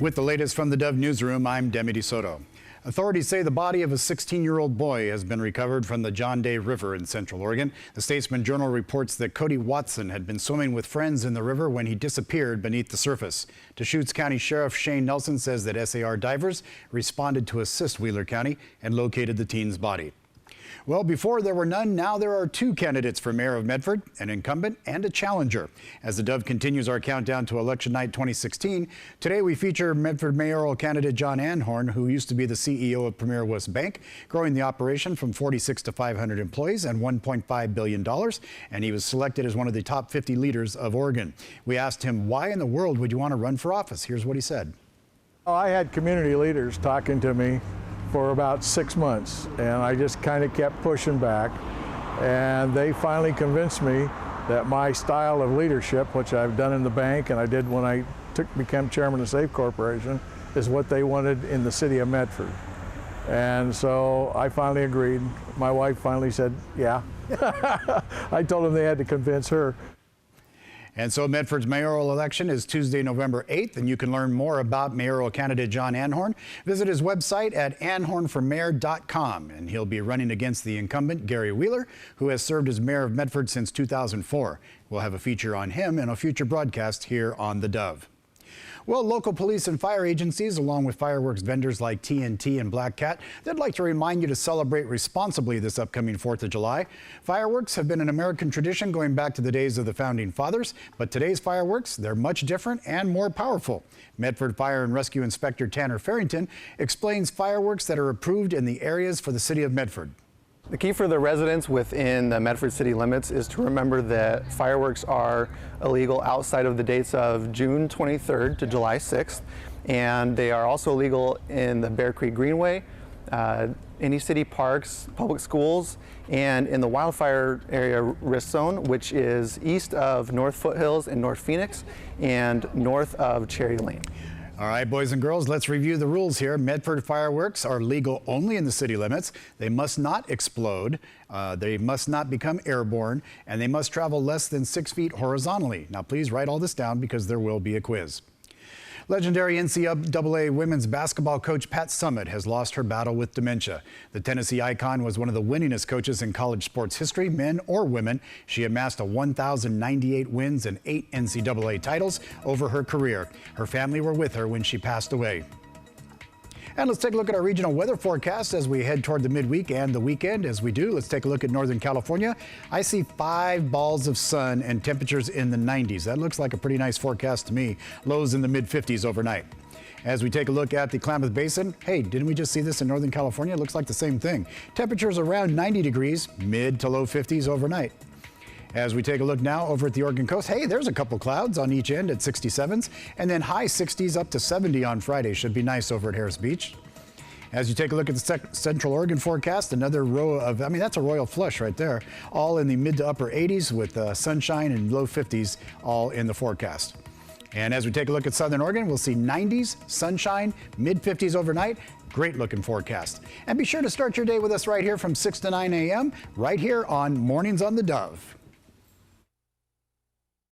With the latest from the Dove Newsroom, I'm Demi DeSoto. Authorities say the body of a 16-year-old boy has been recovered from the John Day River in Central Oregon. The Statesman Journal reports that Cody Watson had been swimming with friends in the river when he disappeared beneath the surface. Deschutes County Sheriff Shane Nelson says that SAR divers responded to assist Wheeler County and located the teen's body. Well, before there were none, now there are two candidates for mayor of Medford, an incumbent and a challenger. As the Dove continues our countdown to election night 2016, today we feature Medford mayoral candidate John Anhorn, who used to be the CEO of Premier West Bank, growing the operation from 46 to 500 employees and $1.5 billion, and he was selected as one of the top 50 leaders of Oregon. We asked him, why in the world would you want to run for office? Here's what he said. I had community leaders talking to me for about 6 months, and I just kind of kept pushing back, and they finally convinced me that my style of leadership, which I've done in the bank and I did when I became chairman of Safe Corporation, is what they wanted in the city of Medford. And so I finally agreed. My wife finally said, yeah. I told them they had to convince her. And so Medford's mayoral election is Tuesday, November 8th, and you can learn more about mayoral candidate John Anhorn. Visit his website at anhornformayor.com, and he'll be running against the incumbent, Gary Wheeler, who has served as mayor of Medford since 2004. We'll have a feature on him in a future broadcast here on The Dove. Well, local police and fire agencies, along with fireworks vendors like TNT and Black Cat, they'd like to remind you to celebrate responsibly this upcoming 4th of July. Fireworks have been an American tradition going back to the days of the Founding Fathers, but today's fireworks, they're much different and more powerful. Medford Fire and Rescue Inspector Tanner Farrington explains fireworks that are approved in the areas for the city of Medford. The key for the residents within the Medford city limits is to remember that fireworks are illegal outside of the dates of June 23rd to July 6th, and they are also illegal in the Bear Creek Greenway, any city parks, public schools, and in the wildfire area risk zone, which is east of North Foothills and North Phoenix and north of Cherry Lane. All right, boys and girls, let's review the rules here. Medford fireworks are legal only in the city limits. They must not explode, they must not become airborne, and they must travel less than 6 feet horizontally. Now, please write all this down because there will be a quiz. Legendary NCAA women's basketball coach Pat Summitt has lost her battle with dementia. The Tennessee icon was one of the winningest coaches in college sports history, men or women. She amassed 1,098 wins and 8 NCAA titles over her career. Her family were with her when she passed away. And let's take a look at our regional weather forecast as we head toward the midweek and the weekend. As we do, let's take a look at Northern California. I see 5 balls of sun and temperatures in the 90s. That looks like a pretty nice forecast to me. Lows in the mid-50s overnight. As we take a look at the Klamath Basin, hey, didn't we just see this in Northern California? It looks like the same thing. Temperatures around 90 degrees, mid to low 50s overnight. As we take a look now over at the Oregon coast, hey, there's a couple clouds on each end at 67s, and then high 60s up to 70 on Friday. Should be nice over at Harris Beach. As you take a look at the Central Oregon forecast, another row of, that's a royal flush right there, all in the mid to upper 80s with sunshine and low 50s all in the forecast. And as we take a look at Southern Oregon, we'll see 90s, sunshine, mid 50s overnight. Great looking forecast. And be sure to start your day with us right here from 6 to 9 a.m. right here on Mornings on the Dove.